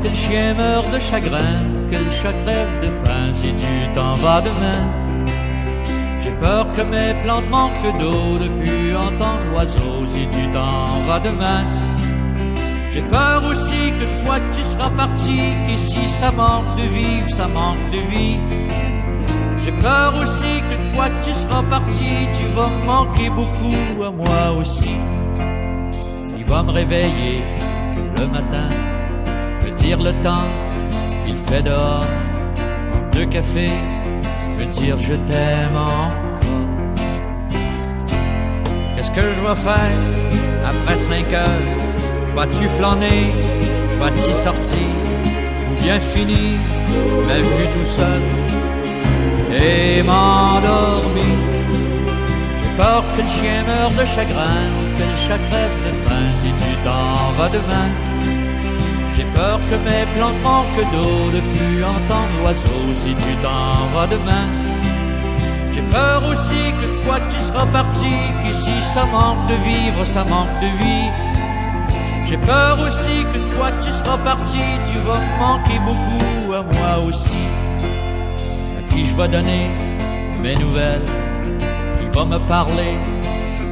que le chien meurt de chagrin, que le chat crève de faim si tu t'en vas demain. J'ai peur que mes plantes manquent d'eau, de plus entendre l'oiseau si tu t'en vas demain. J'ai peur aussi qu'une fois que tu seras parti, qu'ici ça manque de vivre, ça manque de vie. J'ai peur aussi qu'une fois que tu seras parti, tu vas me manquer beaucoup à moi aussi. Il va me réveiller le matin, me dire le temps qu'il fait dehors, deux cafés, me dire je t'aime encore. Qu'est-ce que je vais faire après 5 heures? Vas-tu flâner? Vas-tu sortir? Ou bien finir ma vue tout seul et m'endormir? J'ai peur que le chien meure de chagrin, que le chat crève de faim si tu t'en vas demain. J'ai peur que mes plantes manquent d'eau, de plus entendre l'oiseau si tu t'en vas demain. J'ai peur aussi qu'une fois que tu seras parti, qu'ici ça manque de vivre, ça manque de vie. J'ai peur aussi qu'une fois que tu seras parti, tu vas me manquer beaucoup à moi aussi. À qui je vais donner mes nouvelles, qui va me parler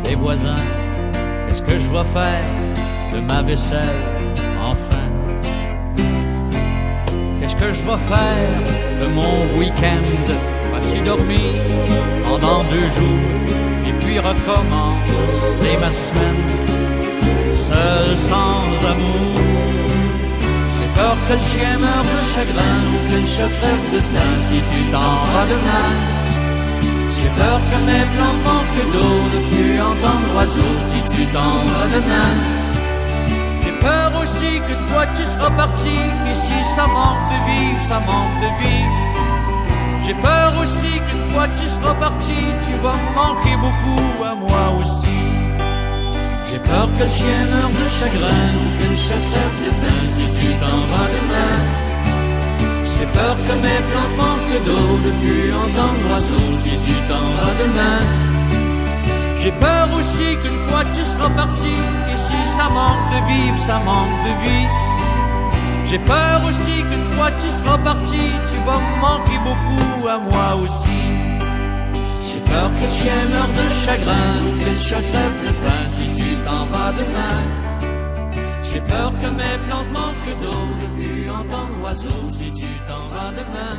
des voisins. Qu'est-ce que je vais faire de ma vaisselle, enfin? Qu'est-ce que je vais faire de mon week-end? Vas-tu dormir pendant 2 jours et puis recommencer ma semaine seul sans amour? J'ai peur que le chien meure de chagrin ou que le chat crève de faim si tu t'en vas demain. J'ai peur que mes plantes manquent d'eau, de plus entendre l'oiseau si tu t'en vas demain. J'ai peur aussi qu'une fois tu seras parti, qu'ici ça manque de vivre, ça manque de vie. J'ai peur aussi qu'une fois tu seras parti, tu vas me manquer beaucoup à moi aussi. J'ai peur que le chien meure de chagrin ou que le chat crève de faim si tu t'en vas demain. J'ai peur que mes plantes manquent d'eau, de plus entendre l'oiseau si tu t'en vas demain. J'ai peur aussi qu'une fois tu seras parti, et si ça manque de vivre, ça manque de vie. J'ai peur aussi qu'une fois tu seras parti, tu vas me manquer beaucoup à moi aussi. J'ai peur que le chien meure de chagrin, que le chat crève de faim si tu t'en vas demain. J'ai peur que mes plantes manquent d'eau, et puis entendre l'oiseau si tu t'en vas demain.